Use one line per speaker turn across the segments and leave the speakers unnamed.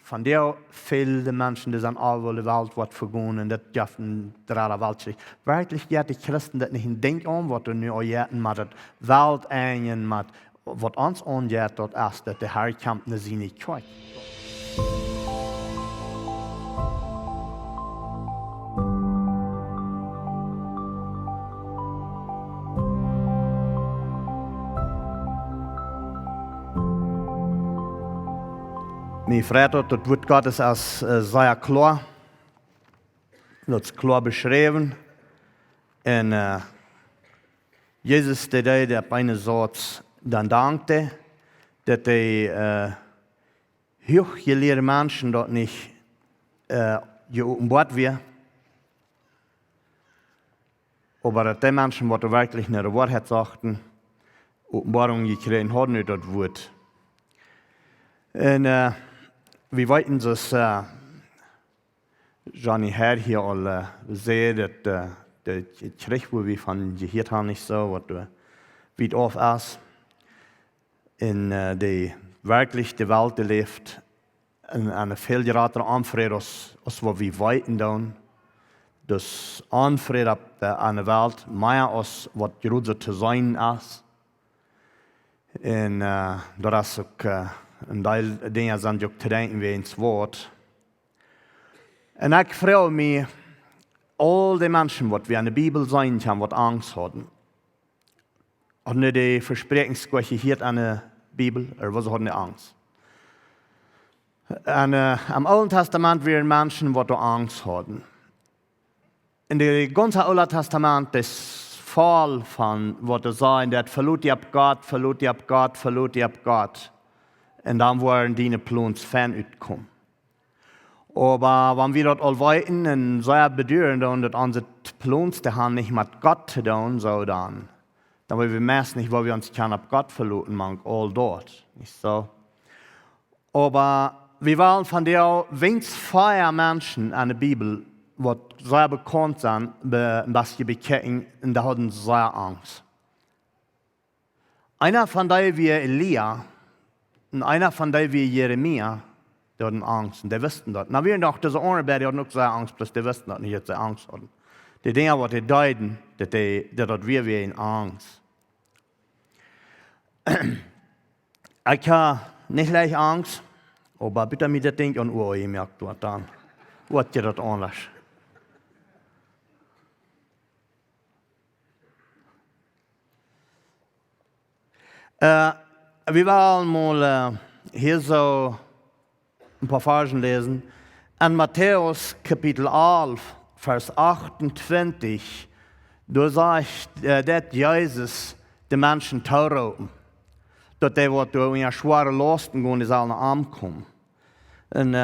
Von der viele Menschen, die sind all over die Welt wat vergehen und das dürfen der Welt. Wirklich geht die Christen das nicht in Denk an, was du nu jäten mit der Welt eingen, mit was uns angeht, dort ist, dass der Herr kommt in seine Kjoakj. Mijn vriend, dat wordt Gottes als sehr klar. Dat is klar beschreven. En Jezus deed op een soort dan dankte, dat hij hochgeleerde mensen dat niet geopenbaard weer. Aber dat die Menschen, die wirklich naar de waarheid sagten, Openbarung gekregen hadden uit dat woord. En we weten dus, Johnny had hier al gezegd, dat het Gericht, wo we van Jiet hebben, niet zo, wat wie het af is. In die wirklich de Welt leeft, en veel grotere aanvrede als wat we weten doen. Dus aanvrede aan de wereld, meer als wat groter te zijn is. En dat is ook een deel dingen zijn ook te denken wie ins woord. En ik vraag me, al die mensen wat we in de Bibel zijn, hebben wat angst hadden. Hadden die versprekingsgeschichte hier aan de Bibel, of was hadden die angst? En im Alten Testament waren Menschen, die angst hadden. In het ganze Oude Testament is vol van wat er zijn, dat verloot je op God, verloot je op God, verloot je op God. En dan waren die plons fan uitgekomen. Aber wenn wir dort all weiten und sehr bedeuren, dass unsere plons, die haben nicht mit Gott zu tun, so dann wollen wir meist nicht, weil wir uns kann auf Gott verloten, man all dort, nicht so. Aber wir wollen von der wenigstens 4 Menschen an der Bibel, die sehr bekannt sind, was sie bekennen, und da hatten sie sehr Angst. Einer von denen war Elia, und einer von denen war Jeremia, die hatten Angst, und die wussten das. Na, wir noch, diese anderen, die hatten auch sehr Angst, bloß die wussten das nicht, dass sie Angst hatten. Die Dinge, die deuten, dass wir in Angst. Ich habe nicht leicht Angst, aber bitte mit dem Ding an Uhr, ihr merkt dort dann. Was geht das anders? Wir wollen mal hier so ein paar Versen lesen. An Matthäus Kapitel 11, Vers 28, da sagt, dass Jesus die Menschen tauropen. Dass die, die in eine schwere Lasten gehen, die sollen ankommen. Und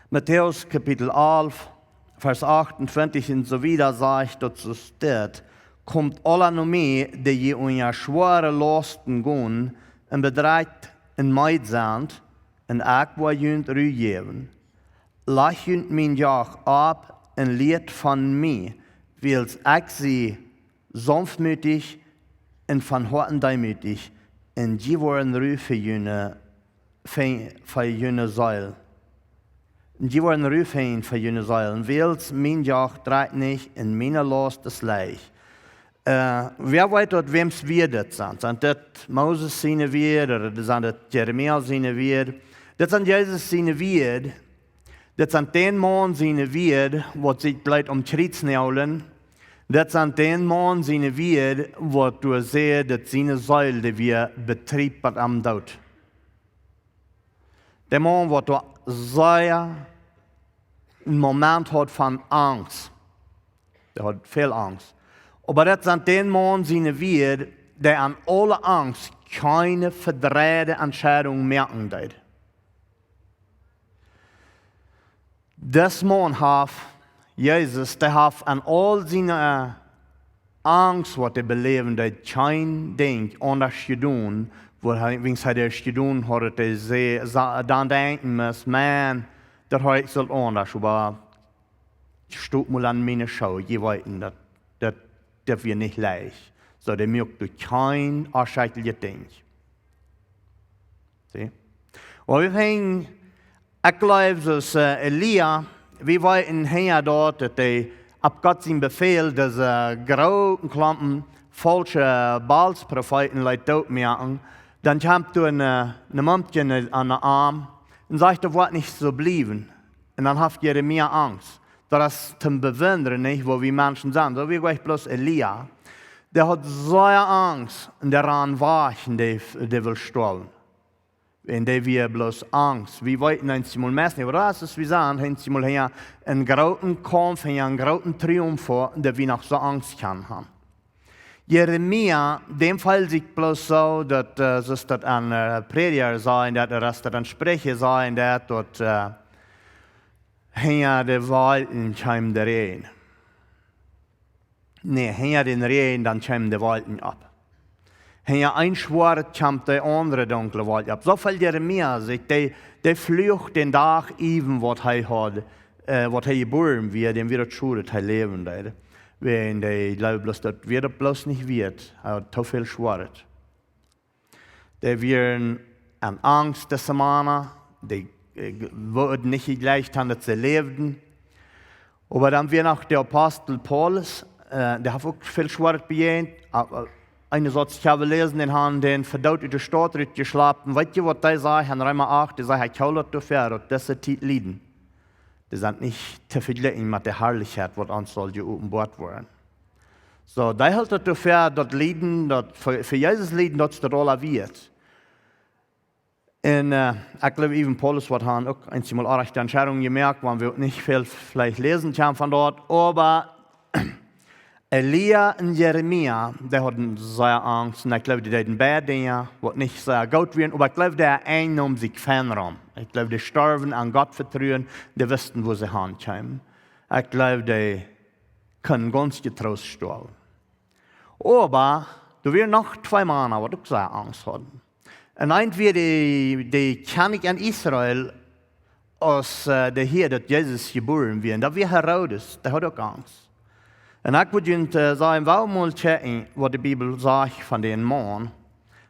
Matthäus Kapitel 11, Vers 28 und so wieder sagt, dass es steht, kommt alle noch mehr, die in eine schwere Lasten gehen, und bedreigt en meid sind, en ik wil junt u geven. Laat junt mijn jag ab en leert van mij, wils ik sie sanftmütig en van harten demütig, en die worden ru voor jene Seil. Die worden ru voor jene Seil, wils mijn jag draait niet en mijn last is leeg. Wer weet dat wems weer dat zijn? Zijn dat Moses zijn weer, of zijn dat Jeremia zijn weer? Dat zijn Jezus zijn weer. Dat zijn 10 man zijn weer, wat zich blijft om krietsneulen. Dat zijn 10 man zijn weer, wat door zeer dat zijn zuil, die weer betrieb wat am dood. De man wat door zeer een moment had van angst. Der hat veel angst. Aber das sind die Mann sind wir, die an alle Angst keine verdrehte Entscheidung merken. Das Mann hat Jesus, der hat an all seine Angst, was er beleben, der kein Ding anders getan, wo er getan hat, er dann denken muss, man, das habe ich so anders, aber stut mal an meine Schau, je weiten, das wir nicht leicht. So, der merkt durch kein erschreckliches Ding. See? Und wir fingen, ich glaube, dass Elia, wir wollten hier dort, dass die ab Gott sein Befehl, dass großen Klumpen falsche Baalspropheten Leute dort merken, dann kommt du eine Mumpchen an den Arm und sagt, das wird nicht so bleiben. Und dann habt ihr mehr Angst. Das ist zum Bewundern, nicht, wo wir Menschen sind. So wie gleich bloß Elia. Der hat so Angst und daran wachen, der will sterben. Und der wir bloß Angst. Wir wollten uns mal messen, aber das ist wie sagen, haben sie mal hier einen großen Kampf, einen großen Triumph, der wir noch so Angst haben. Jeremia, dem Fall sieht bloß so, dass es dort ein Prediger sein, dass es dort ein Sprecher sein, dass dort hier die Walten kommen der Regen. Nee, hier den Regen, dann kommen die Walten ab. Hier ein Schwert kommt der andere dunkle Wald ab. So viel Jeremia sagt, der flucht den Tag even, was er hat, was er geboren wird, dem wird schuld, er leben wird. Wenn der glaube bloß, das wird bloß nicht wird, er hat zu viel Schwert. Der wird an Angst des Mann, die wird nicht gleich haben, dass sie lebten. Aber dann wird noch der Apostel Paulus, der hat auch viel Schwert begehrt. Eine Satz, ich habe gelesen, den haben den verdauteten Staat geschlafen. Weißt du, was der sagt? In Römer 8, der sagt, ich habe das für, dass diese Zeit leiden. Die sind nicht zu vergleichen mit der Herrlichkeit, was uns soll geopenbart werden. So, der hält das dafür, dass Leiden, für Jesus Leiden, dass das alles wird. Und ich glaube, even Paulus hat auch einmal auch recht Entscheidung gemerkt, weil wir nicht viel vielleicht lesen können von dort. Aber Elia und Jeremia, die hatten sehr Angst. Und ich glaube, die hatten beide Dinge, was nicht sehr gut werden. Aber ich glaube, der eine um sich fernrum. Ich glaube, die sterben an Gott vertrauen, die wissen, wo sie hinkommen. Ich glaube, die können ganz getrost sterben. Aber da werden noch zwei Männer, die auch sehr Angst hatten. Und entweder die König in Israel, als der hier, dass Jesus geboren wird, da wir Herodes, der hat auch Angst. Und ich würde sagen, warum mal checken, was die Bibel sagt von den Mann.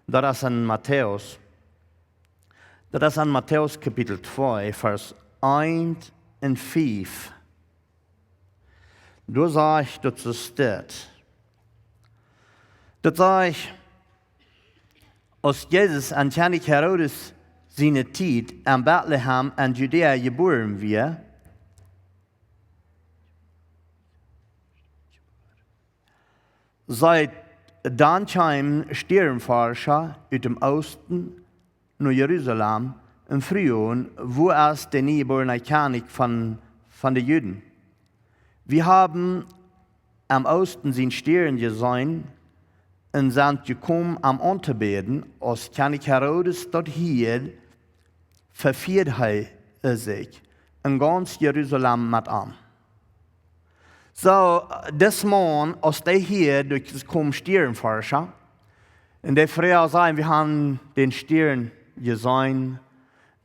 Das ist in Matthäus. Das ist in Matthäus Kapitel 2, Vers 1 und 5. Da sagt, dass es steht. Da sagt, als Jesus an König Herodes seine Zeit in Bethlehem in Judäa geboren wird, seit dann kamen Sternforscher aus dem Osten nach Jerusalem im Frühjahr, wo es der niegeborene König von den Juden. Wir haben am Osten den Stern gesehen und sind gekommen am Unterbeten, als König Herodes dort hier verführt sich in ganz Jerusalem mit an. So, das Mann, als der hier durchkommen Sternforscher, und der Frau sagen, wir haben den Stern gesehen,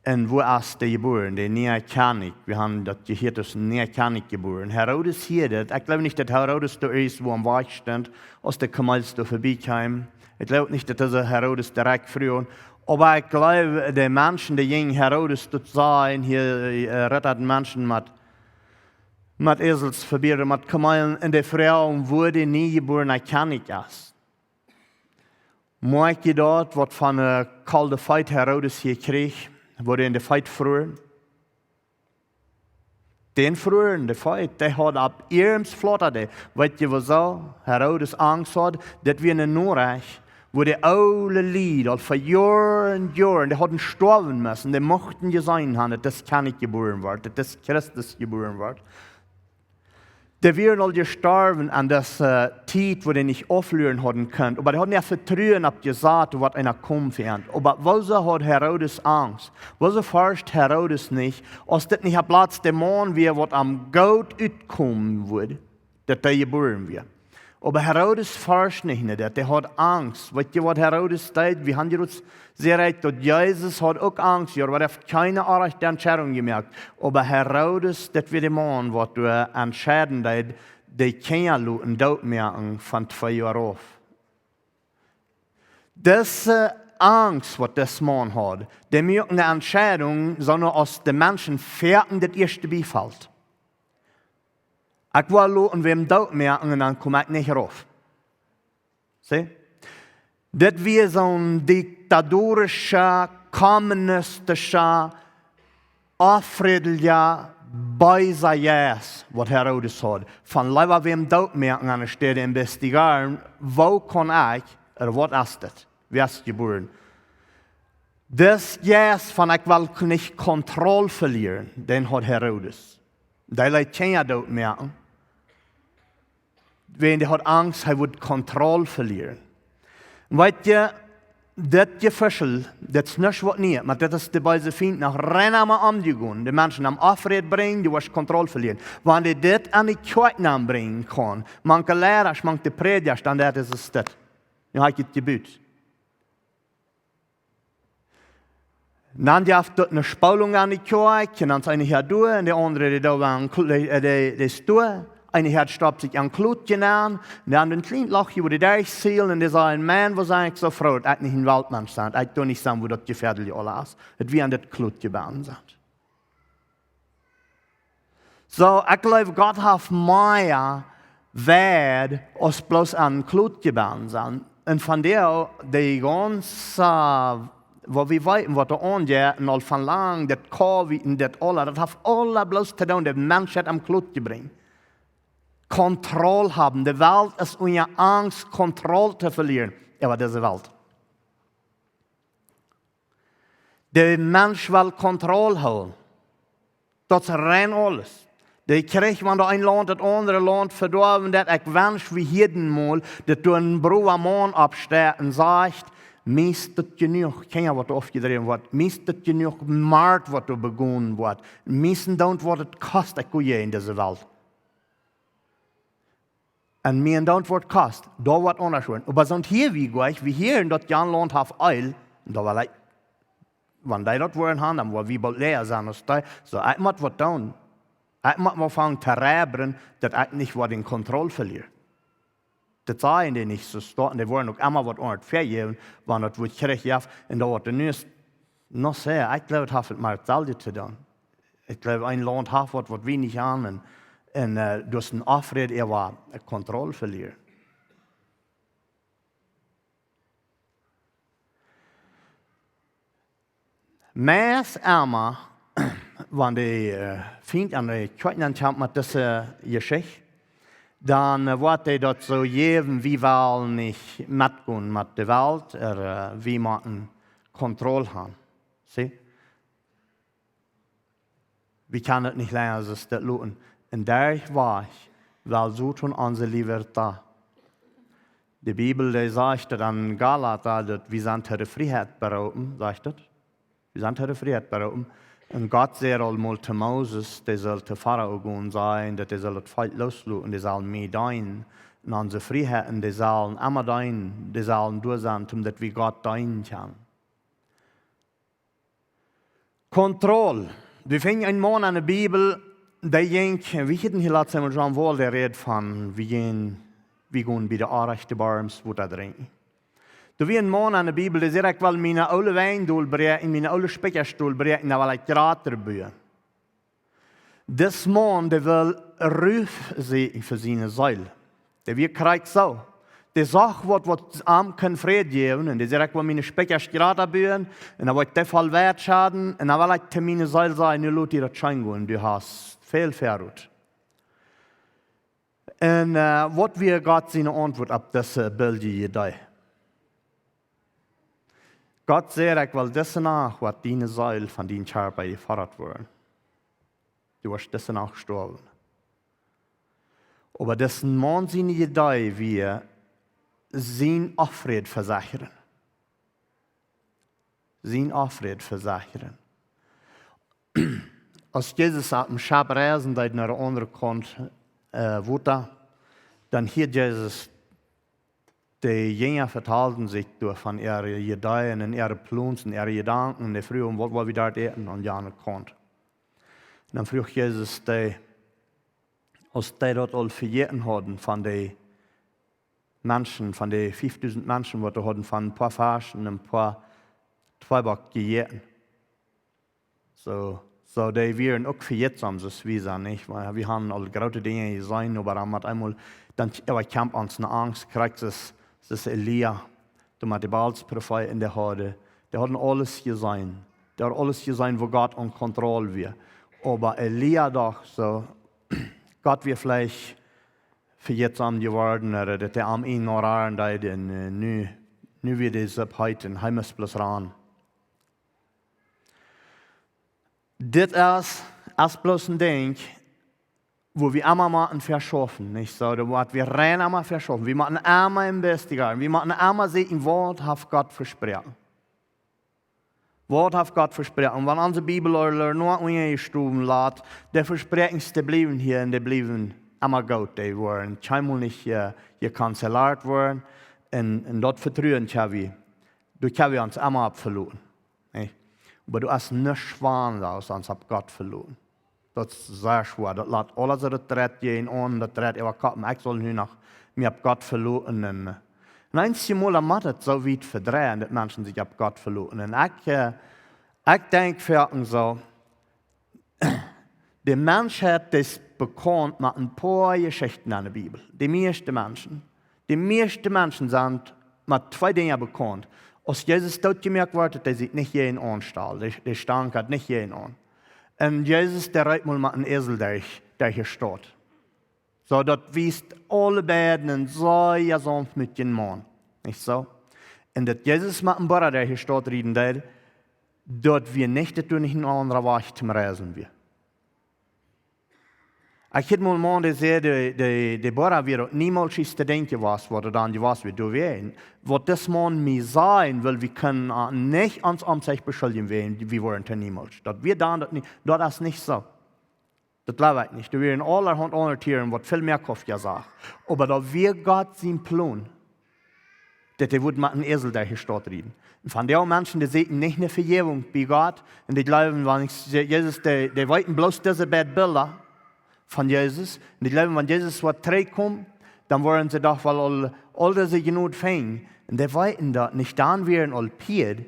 und wo ist der geboren, der neue König, wir haben das gehört, das neue König geboren. Herodes hier, ich glaube nicht, dass Herodes da ist, wo am Weg stand, als der Kamals da vorbeikam. Ich glaube nicht, dass dieser Herodes direkt früher, aber ich glaube, die Menschen, die jungen Herodes dort sahen, hier retteten Menschen mit Eselsverbieren, mit Kamelen, und die Frau wurde nie geborener König ist. Mag ich dort, was von der kalten Fight Herodes hier krieg, wurde in der Fight verloren. Den verloren, der Fight, der hat ab ihrem Flotter, weißt du was so, Herodes Angst hat, dass wir in der Nordreich, wo die alle Lieder, für Jahre und Jahre, die hatten sterben müssen, die mochten gesehen haben, dass das König geboren wird, dass Christus geboren wird. Die wären all gestorben an dieser Zeit, wo die nicht aufhören hatten können. Aber die hatten ja Vertrauen abgesagt, was einer kommen wird. Aber wieso hat Herodes Angst? Wieso forscht Herodes nicht, als das nicht ein Platz der Mann wäre, was am Gott utkommen würde, dass der geboren wird? Aber Herodes forscht nicht, der hat Angst. Weißt du, was Herodes sagt? Wir haben jetzt sehr recht, dass Jesus hat auch Angst, aber er hat keine rechte Entscheidung gemerkt. Aber Herodes, das wird der Mann, was du entscheiden hast, die kann und dort merken von 2 Jahren auf. Das Angst, was das Mann hat, der mögen eine Entscheidung, sondern aus den Menschen fährten das erste befällt. Ich will und wem Tod merken, und dann komme ich nicht rauf. Sieh? Das wir so ein diktatorischer, kommunistischer, affriedlicher Beisajas, was Herodes hat. Von lieber wem Tod merken, an der Stelle investigieren, wo kann ich, oder was ist das? Wer ist geboren? Das Jas von ich will nicht Kontrolle verlieren, den hat Herodes. Der Leute können ja Tod merken. Wenn der hat Angst, er wird Kontrolle verlieren. Weißt ihr, das Gefühl, das ist nicht was nicht, aber das ist die beiden Finden nach Rennen umgehen. Die Menschen am Aufred bringen, die wirst Kontrolle verlieren. Wenn die das an die Kjoakj bringen kann, manche Lehrer, manche Prediger, dann das ist das. Ja, ich habe Gebet. Dann darf dort eine Spalung an die Kjoakj, und dann ist eine hier durch, und der andere, die da waren, die ist durch. Eine hat stoppt sich an Klutchen an, und dann ein kleines Loch hier, wo die durchzielen, und der sagt, ein Mann, was eigentlich so froh, dass nicht ein Waldmann stand, ich tue nicht sagen, wo das gefährlich alles ist, dass wir an das Klutchen bauen sind. So, ich glaube, Gott hat mehr Wert, als bloß an Klutchen bauen sind. Und von der, die ganze, wo wir weiten, was da angeht, und all von lang, das Covid und das alles, das hat alle bloß zu tun, die Menschheit am Klutchen bringen. Kontrolle haben. Die Welt ist unter Angst, Kontrolle zu verlieren. Aber diese Welt. Der Mensch will Kontrolle haben. Das ist rein alles. Der kriegt, wenn da ein Land das andere Land verdorben, das ich wünsche, wie jeden Mal, dass du einen Bruder Mann absteht und sagst, Mist das genug, ich kenne ja, was aufgedreht wird, Mist das genug Markt, was du begonnen wird. Mist don't, was es kostet, in dieser Welt. Und mir don't wird kost, da wird unterschieden. Aber sonst hier wie gleich, wie hier in das Land hat Eil, und da war like, wenn die dort wollen haben, dann war wie bald leer sein, so ich muss was tun. Ich muss mal fangen zu rebeln, dass ich nicht was in Kontrolle verliere. Das sagen die nicht so starten, die wollen auch immer was ordentlich vergeben, wenn das wird kriegt, und da wird der Nüsse noch sehr, ich glaube, das hat mal selten zu tun. Ich glaube, ein Land hat was wenig an, und durch den Aufred, war Kontrolle verlieren. Meist einmal, wenn die Feind an die Kjoakj kommt mit dieser Geschichte, dann wird die dort so geben, wie wir nicht mitgehen mit der Welt, oder wie man Kontrolle haben. Sie? Wir können das nicht länger so das lassen. Und der war ich, weil so tun unsere Libertät. Die Bibel, die sagt an Galater, dass wir sind der Freiheit berauben, sagt das. Wir sind der Freiheit berauben. Und Gott sagt einmal zu Moses, der soll zu Pharao gehen sein, dass er soll das Volk loslassen, die sollen mehr dein. Und unsere Freiheiten, die sollen immer dein, die sollen durch sein, damit wir Gott dein können. Kontrolle. Wir finden einen Mann in der Bibel, der ging, wie hätten hier letztes Mal schon wohl der Rede von, wir gehen bei der Anrechte Barms, wo da trinken. Da wie ein Mann in der Bibel, der sagt, ich will meine alle Weinstuhl brechen, meine alle Speicherstuhl brechen, da will ich Grater bauen. Das Mann, der will Ruf sehen für seine Seele. Der wird kriegt so. Der sagt, was am kann Frieden geben, und der sagt, ich will meine Speicherstrater bauen, und dann will ich den Fall wertschaden, und dann will ich zu meine Seele sagen, du lässt dir das schein gehen, du hast viel verrückt. Und was wir Gott seine Antwort auf das Bild hier? Gott sagt, ich will das nach, was deine Seele von deinem Körper gefordert wurde. Du wirst das nach gestorben. Aber das Mann seine Idee, wie sein Aufred versichern. Sein Aufred versichern. Als Jesus auf dem Schab reisen, der nach der anderen Kant wurde, dann hier Jesus, die Jünger verteilten sich durch von ihren Ideen und ihren Plänen und ihren Gedanken, und die frühen, was wir dort essen, und ja nicht konnten. Und dann frug Jesus, als die dort all verjährt hatten von den Menschen, von den 5000 Menschen, die hatten, von ein paar Flaschen und ein paar Zweibach gejeten. So die wären auch verjettsam, so wie sie nicht. Weil wir haben alle große Dinge gesehen, aber dann hat einmal, dann kämpft uns eine Angst, kriegt es Elia, der mit dem Baalsprophet in der Horde. Der hat alles gesehen. Der hat alles gesehen, wo Gott in Kontrolle war. Aber Elia doch so, Gott wird vielleicht verjettsam geworden, oder dass er am ignorieren hat, und nu wird es ab heute in Heimesplus ran. Das ist bloß ein Ding, wo wir immer mal verschaffen, nicht so? Wir rennen immer verschaffen. Wir machen immer investigieren. Wir machen immer sehen, was hat Gott versprochen. Was hat Gott versprochen? Und wenn unsere Bibel nur ungestuben lässt, die Versprechen, die bleiben hier und die bleiben immer gut. Die werden keinmal nicht gekanzelliert worden. Und dort vertrauen wir. Du kannst uns immer abverloren. Aber du hast nicht schwan aus, sonst hat Gott verloren. Das ist sehr schwer. Das lässt alles so das gehen und das dreht aber Gott. Ich soll nur noch, mir hab Gott verloren. Und einzig Mal macht es so weit verdrehen, dass Menschen sich ab Gott verloren. Und ich denke für uns so, die Menschheit ist bekannt mit ein paar Geschichten in der Bibel. Die meisten Menschen sind mit zwei Dingen bekannt. Als Jesus tot gemerkt wurde, der sieht nicht jeden anstall, der stank hat nicht jeden an. Und Jesus, der reitet mal mit einem Esel der hier steht. So, das wiest alle beiden und sehr sanft mit dem Mann. Nicht so? Und dass Jesus mit einem Bruder, der hier steht, reden der, dort wir nicht, dass du nicht in anderer Weg zum Reisen wir. Ich hätte mal einen gesagt, der Bruder wird niemals zu denken, was dann was wir do werden. Was das Mann mir sein will, wir können nicht uns sich beschuldigen werden, wir wollen niemals. Das wir dann das ist nicht so. Das glaube ich nicht. Wir werden allerhand andere Tiere, was viel mehr Kopf ja sagt. Aber da wir Gott sein Plan, dass der wird mit einem Esel der hier steht reden. Und von den Menschen, die sehen nicht eine Vergebung bei Gott, und die glauben, wenn Jesus, die wollten bloß diese Bilder von Jesus. Und ich glaube, wenn Jesus zurückkommt, dann wollen sie doch, weil all diese genug fängen. Und die wollten da nicht dann wären all Pied.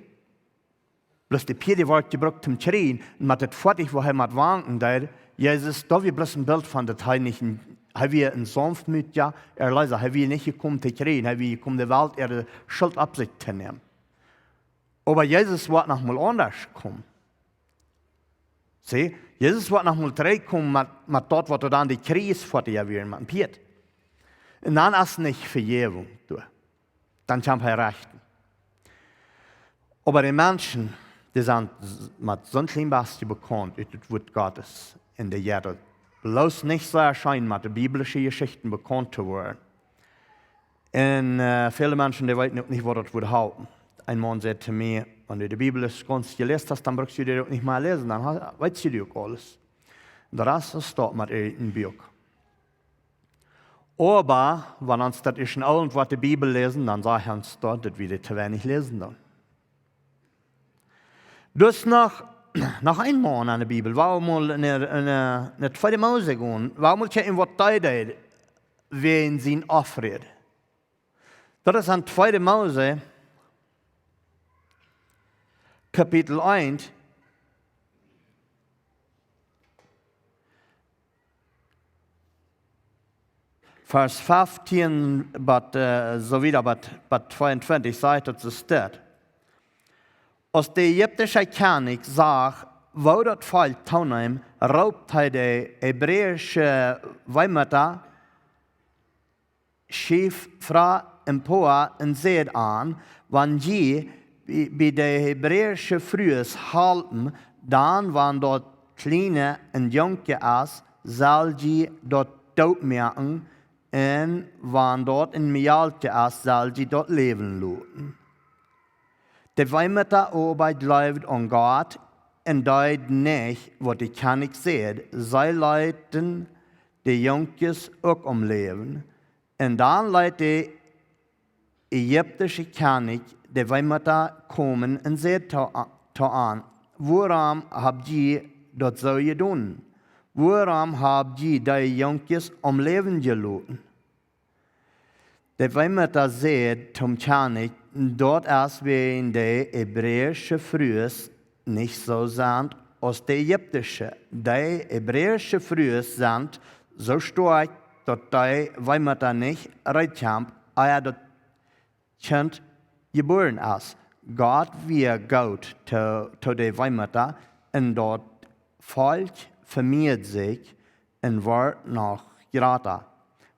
Bloß die Pied, die wird gebraucht zum Schreien. Und mit dem Fertig, wo er mit wanken, der Jesus, da wir bloß ein Bild von der Teilnichten, haben wir ein Sanftmut, ja, leise, haben wir nicht gekommen zu schreien, haben wir gekommen, die Welt ihre Schuld ab sich zu nehmen. Aber Jesus wird noch mal anders kommen. Sieh? Jesus wird noch mal zurückkommen mit dort, was dann die Krise vor dir werden, mit dem Piet. Und dann ist nicht Vergebung. Dann kann er rechten. Aber die Menschen, die sind mit so einem Beispiel bekannt, das Wort Gottes in der Erde. Bloß nicht so erscheinen, mit den biblischen Geschichten bekannt zu werden. Und viele Menschen, die wissen nicht, was das Wort halten. Ein Mann sagt zu mir, wenn du die Bibel ganz gelesen hast, dann brauchst du die auch nicht mehr lesen, dann weißt du auch alles. Der Rest steht mit im Buch. Aber, wenn uns das ist in irgendwas die Bibel lesen, dann sage ich uns dort, dass wir das zu wenig lesen dann. Dus noch einmal in der Bibel, warum mal in der 2. Mose gehen, warum mal checken, was da ist, wen sie offert. Das ist an 2. Mose, Kapitel 1, Vers 15, so wieder, bis 22, sagt es steht. Als der ägyptische König sah, wo das Volk teilnahm, raubt er die hebräische Weihmutter, schief Frau empor und seht an, wenn sie bei der hebräischen Frühes halten, dann, wenn dort kleine und junge ist, soll sie dort tot merken, und wenn dort ein Mialte ist, soll sie dort leben lassen. Die Weihmutter Arbeit läuft an Gott und deut nicht, was die König sieht. Sie leiten die Jungs auch Leben. Und dann leitet der ägyptische König die Weihmutter kommen und sagt an, warum habt ihr das so getan? Warum habt ihr die Jungs Leben gelassen? Die Weihmutter sagt zum König, dort erst wie in der hebräische Frühes nicht so sind als die ägyptische. Die hebräische Frühes sind so stark, dass die, weil man da nicht reinkommt, das Kind geboren ist. Gott wir Gott zu der Weimar und dort Volk vermehrt sich und wird noch größer.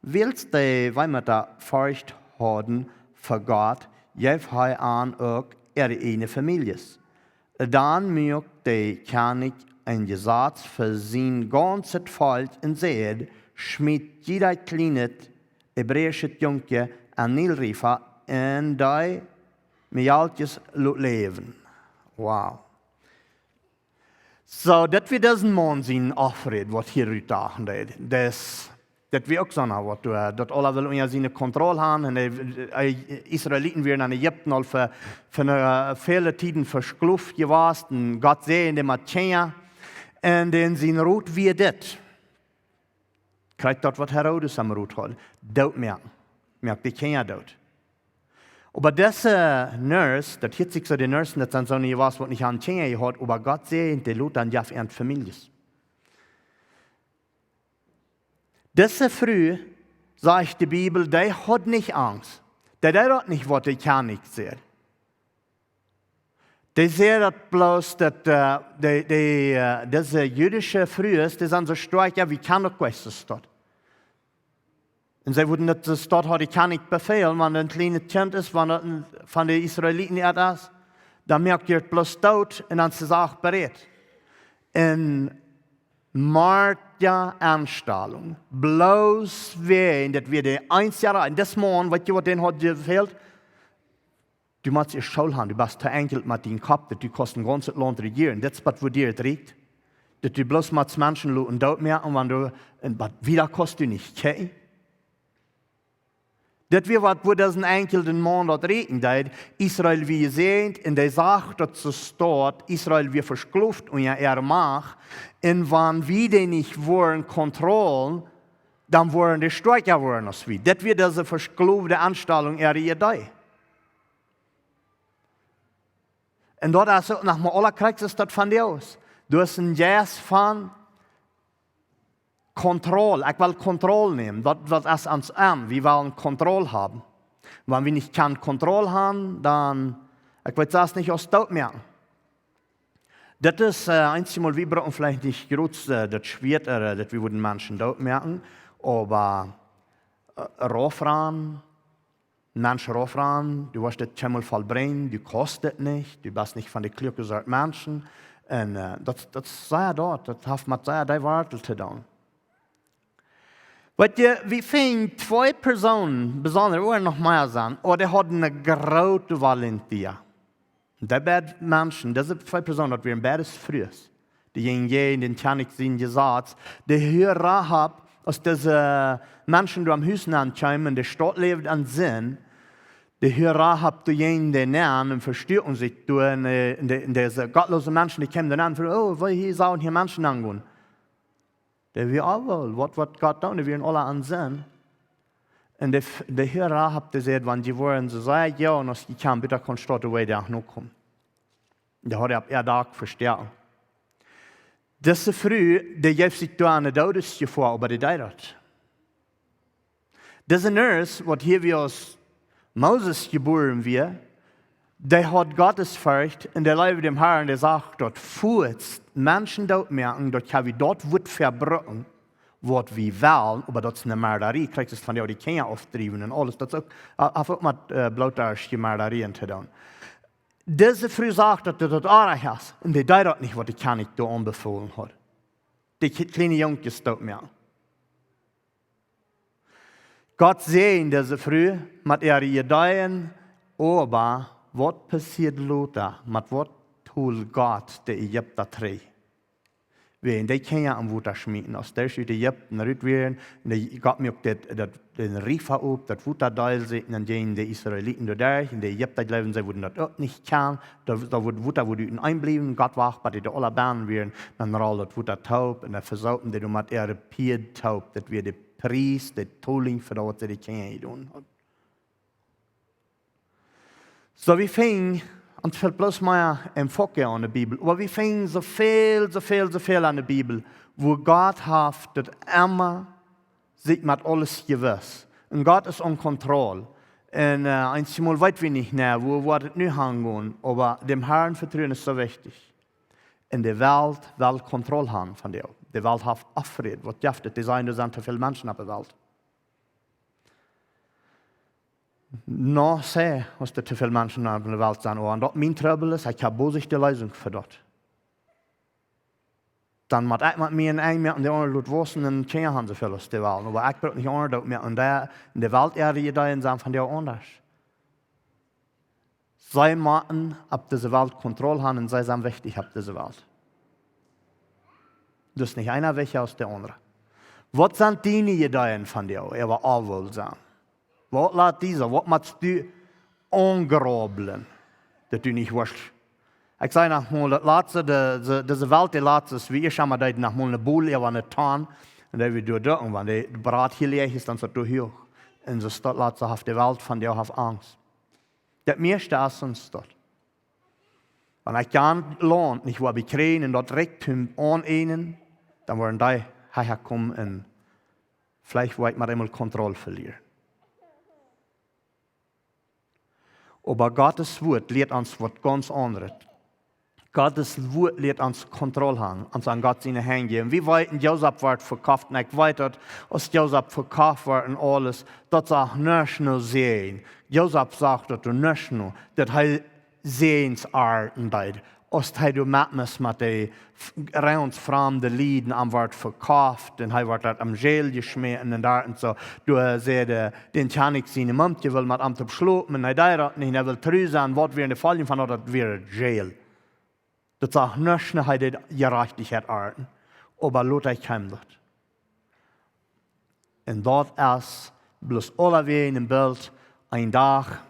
Willst die Weimar Furcht haben für Gott, Jefoa an auch ihre eigene Familie. Dann mögt die König ein Gesetz für sein ganzes Volk und seht, schmied jeder kleine hebräische Junge an Nilrifa und die Mialtjes leben. Wow. So, das wird diesen Mann sein Aufred, was hier heute das wir auch sagen, dass alle will unter seine Kontrolle haben. Und die Israeliten werden in Ägypten al für viele Tiden verskluft gewesen. Und Gott sehen die Matschäer. Und in sein Rut wie das. Kriegt dort, was Herodes am Rut hat. Dort merken. Merkt die Kinder dort. Aber diese Nurse, das hört sich so die Nurse, das sind so nicht was nicht an Kinder hat, aber Gott sehen, die Lut dann ja für ihre Familie. Diese früh, sagt die Bibel, die hat nicht Angst. Die hat nicht, was die kann nicht sehen. Die sehen das bloß, dass diese jüdische Frühes, die sind so stark, ja, wie kann doch das dort? Und sie würden das dort hat, ich kann nicht befehlen, wenn ein kleines Kind ist, wenn von den Israeliten ist, dann merkt ihr bloß tot und dann ist es auch bereit. Und Martja Anstellung, bloß wen, dass wir die 1 Jahr in das Mann, was den hat gefehlt, du musst ihr Schuld haben, du bist zu enkel mit deinem Kopf, dass du kosten ganzes Land regieren, das ist was, wo dir trägt, dass du bloß mit Menschen und dort mehr, und wenn du, wieder kostet du nicht, okay? Das wir was, wo das ein enkelten Mann dort reden, Israel wie gesehen, in der Sache, dass es dort, Israel wie verskluft und ja Macht, und wenn wir die nicht wollen kontrollieren, dann wollen die stärker werden als wir. Das wird diese versklufte Anstellung ihrer Idee. Und dort ist auch, nach aller Krieg ist das von dir aus. Du hast ein Jas von Kontrolle. Ich will Kontrolle nehmen. Das ist uns an. Wir wollen Kontrolle haben. Wenn wir nicht Kontrolle haben, dann, ich will das nicht aus dort merken. Das ist einmal, wir brauchen vielleicht nicht groß, das schwierig, dass wir würden Menschen dort merken, aber Raufran, Menschen raufran, du wirst das Schimmel vollbringen, du kostet nicht, du bist nicht von den klügeren Menschen. Und das sei dort, das hat mit sehr die Worte zu tun. Weil wir finden 2 Personen, besonders oder noch mehr sind, oder die haben eine große Valentie. Die beiden Menschen, diese 2 Personen, das wären beides frühes. Diejenigen, in den Tjanik sind gesagt, die hören Rahab, als diese Menschen, die am Hüsten ankommen, die Stadt lebt an Sinn, die hören Rahab, diejenigen, die nähern und verstehen sich durch, und diese gottlosen Menschen, die kommen dann an, oh, weil hier sollen hier Menschen angehen. Die wir auch wohl, was Gott tun, die wir alle an Sinn. Und die Hörer habt gesagt, wenn die wollen, so sagen, ja, und ich kann bitte konstruieren, wo der noch kommt. Da hat er da verstärkt. Das ist früh, der gibt sich da eine Todesgefahr über die Deirat. Das ist ein Nurse, was hier wie aus Moses geboren wird, der hat Gottesfurcht und der lebt dem Herrn, der sagt, dort fuhrt Menschen dort merken, dort kann wir dort wird verbrücken, was wir wollen, aber das ist eine Mörderie, kriegst es von der die Kinder auftrieben und alles, das ist auch mit blautärsche Mörderien zu tun. Diese früh sagt, dass du dort auch hast, und die dort nicht, was die König da anbefohlen hat. Die kleine Jungs dort merken. Gott sehen diese früh mit ihren Ideen, aber was passiert Lothar? Mit was tut Gott, der Ägypter trägt? Wenn die Kinder am Wutter schmieden, aus der steht Ägypten rütteln, und Gott mir den Rief auf, das Wutter da sind, und die Israeliten da, und die Ägypter leben, sie würden das auch nicht kennen, da wird Wutter, wo die einblieben, Gott wacht, bei die alle Bahnen werden, dann rollt das Wutter taub, und dann versauten die mit ihrer Pied taub, das wird der Preis, der Tolling für das, was die Kinder tun. Så vi fing, und fällt bloß mehr im Fokus an der Bibel, aber wir fing so viel an der Bibel, wo Gott hat das immer sich mit alles gewiss. Und Gott ist in Kontrolle. Und einmal weit wenig näher, wo das nicht hängen, aber dem Herrn vertrauen ist so wichtig. In der Welt will Kontrolle haben von dir. Die Welt hat Aufred, was jaftet, die sind zu viele Menschen auf der Welt. Nå se, was det til viele Menschen auf der Welt sind. Und das mein Trouble ist, ich habe bosig die Lösung für das. Dann muss ich mit mir ein mit der anderen Leute wissen, und keine haben so viel aus der Welt. Aber ich brauche nicht anders mehr. Und in der Welt die Ideen sind von dir anders. Sie müssen auf diese Welt Kontrolle haben und sie sind wichtig auf diese Welt. Das ist nicht einer welcher aus der anderen. Was sind deine Ideen von dir? Aber auch wohl sein. Was lässt dieser? Was machst du angrobeln, dass du nicht weißt? Ich sage nochmal, das letzte, diese Welt, die letzte ist, wie ich einmal nach mal eine Bowl, aber eine Tan, und dann wird du da, und wenn der Brat hier leer ist, dann wird du hier. Und so steht letzte auf der Welt von dir auf Angst. Das meiste ist uns dort. Wenn ich gern lohnt, nicht wo wir kriegen, und dort Reichtum an ihnen, dann wollen die herkommen und vielleicht wollen wir einmal Kontrolle verlieren. Aber Gottes Wort lehrt uns was ganz anderes. Gottes Wort lehrt uns Kontrolle haben, uns an Gott seine Hände geben. Wie weit Josef wird verkauft, und ich weiß, als Josef verkauft wird und alles, das auch nicht nur sehen. Josef sagt, dass du nicht nur, dass er Sehensarten hat. Als du mitmachst mit den ganz fremden Lieden am Wort verkauft, und er wird dort am Jail geschmissen und da und so. Du siehst, den kann ich seine Mund, will mit ihm beschlossen, und er nicht, er will treu sein, was wir in der Fall von, das wäre Jail. Das sagt nicht nur, dass er Gerechtigkeit arten, aber Luther kam dort. Und dort ist bloß alle wir in dem Bild ein Tag,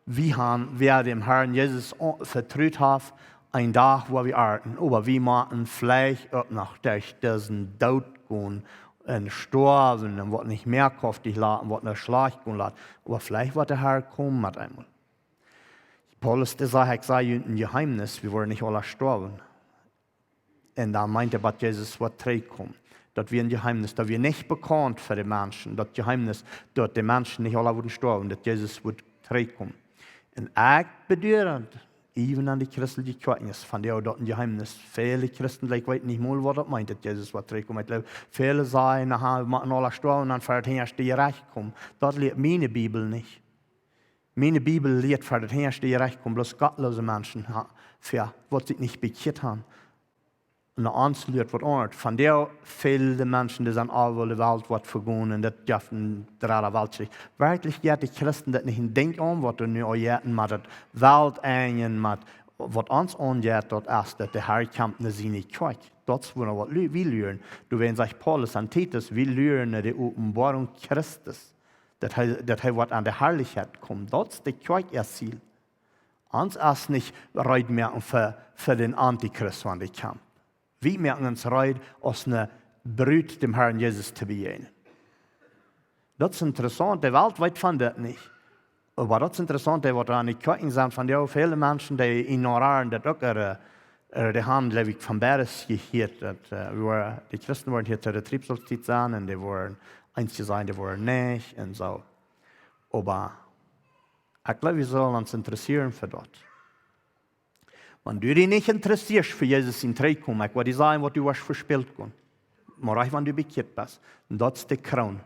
wie wir dem Herrn Jesus vertraut haben, ein Tag, wo wir arten, aber wir machen vielleicht auch noch durch diesen Tod gehen und sterben und was nicht mehr kräftig lassen, was nicht schlecht gehen lassen. Aber vielleicht wird der Herr kommen mit einmal. Paulus sagt, ich sage ein Geheimnis, wir wollen nicht alle sterben. Und dann meinte er, dass Jesus wird zurückkommen. Das wir ein Geheimnis, das wir nicht bekannt für die Menschen, das Geheimnis, dass die Menschen nicht alle sterben, dass Jesus wird zurückkommen. Und ich bedeutet, even an die christliche Kjoakj, von der dort ein Geheimnis. Viele Christen, ich weiß nicht mal, was das meint, dass Jesus wird zurückkommen. Viele sagen, nachher machen alle sterben und dann für das erste Reich kommen. Das lehrt meine Bibel nicht. Meine Bibel lehrt für das erste Reich kommen, bloß gottlose Menschen, für was sie nicht bekehrt haben. Und uns lehrt was anderes. Von der viele Menschen, die sind all der Welt was vergehen und das dürfen der Welt. Wirklich geht die Christen das nicht in Denk an, was du nur jäten mit der Welt ein, mit was uns angeht, dort ist, dass der Herr kommt in seine Kjoakj. Das ist, was wir lernen. Du, wenn sich Paulus an Titus, wir lernen die Offenbarung Christus. dass er was an der Herrlichkeit kommt. Das ist der Kjoakj ihr Ziel. Uns ist nicht Reut mehr für den Antichrist, wenn der kommt. Wir merken uns Reut, als eine Brut dem Herrn Jesus zu begegnen. Das ist interessant, die Welt weiß von das nicht. Aber das ist interessant, was an die Kjoakj sind, von der viele Menschen, die ignorieren, dass auch die haben, glaube ich, von Berres gehört. Die Christen wollen hier zur Betriebssolstiz sein und die wollen einzige sein, die wollen nicht und so. Aber ich glaube, wir sollen uns interessieren für das. Wenn du dich nicht interessierst für Jesus in Zurückkommen, ich würde sagen, was du hast verspielt hast. Aber wenn du bekehrt bist, das ist die Krone.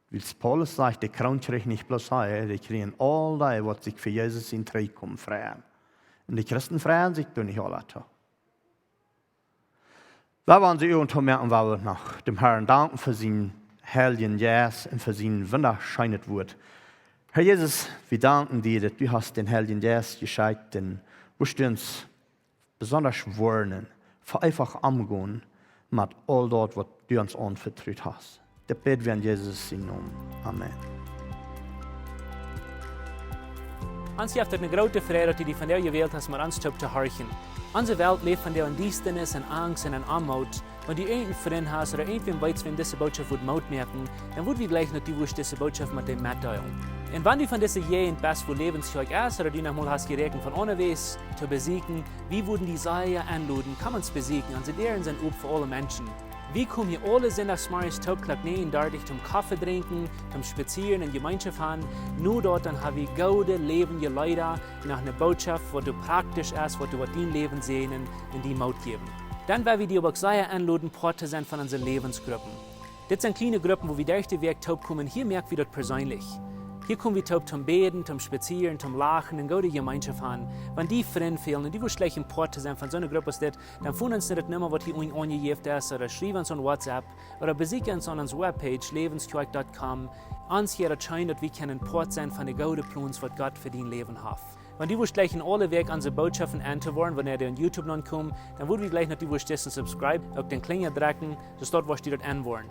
Wie Paulus sagt, die Krone kriegt nicht bloß ein, die kriegen all die, was sich für Jesus in Zurückkommen freuen. Und die Christen freuen sich nicht alle. Da waren sie irgendwann merken, weil wir nach dem Herrn danken für seinen heiligen Geist und für sein wunderschönes Wort. Herr Jesus, wir danken dir, dass du hast den heiligen Geist geschickt, und wir uns besonders warnen, für einfach umgehen mit all das, was du uns anvertraut hast. Das beten wir in Jesus in Namen. Amen.
Ons heeft het een grote vrede dat u die van jou gewählt hast, maar ons te horchen. Unsere Welt lebt von der Undienstnis und Angst und Armut. Wenn du irgendeinen Freund hast oder irgendwem weißt, wem diese Botschaft Mut merken, dann wird wir gleich noch diese Botschaft mit dem mitteilen. Und wenn du von dieser Gegend bist, wo Läwens Kjoakj ist, oder du noch mal hast gerechnet von unterwegs zu besiegen, wie würden die Säue anluden, kann man es besiegen, und sie deren sind für alle Menschen. Wir kommen hier alle sonntagsmorgens Topklock 39 zum Kaffee trinken, zum Spazieren und Gemeinschaft haben. Nur dort dann haben wir gute, lebende Leute nach einer Botschaft, wo du praktisch ist, wo du dein Leben sehen und die Mut geben. Dann werden wir die aber sehr anladen, Part zu sein von unseren Lebensgruppen. Das sind kleine Gruppen, wo wir durch den Weg taub kommen. Hier merken wir das persönlich. Hier kommen wir taub zum Beten, zum Spazieren, zum Lachen und gute Gemeinschaft haben. Wenn die Freunde fehlen und die schlecht im Part zu sein von so einer Gruppe ist, dann finden uns nicht mehr, was hier angegeben ist, oder schreiben uns an WhatsApp, oder besuchen uns an unserer Webpage, läwenskjoakj.com. Uns hier erscheint, dass wir können Part sein von den guten Plänen, was Gott für dein Leben hat. Wenn die gleich in alle Weg unsere Botschaften anzuhören, wenn ihr auf YouTube noch kommt, dann würden wir gleich noch die subscribe, auf den Klinger drücken, so dort, was die dort anwollen.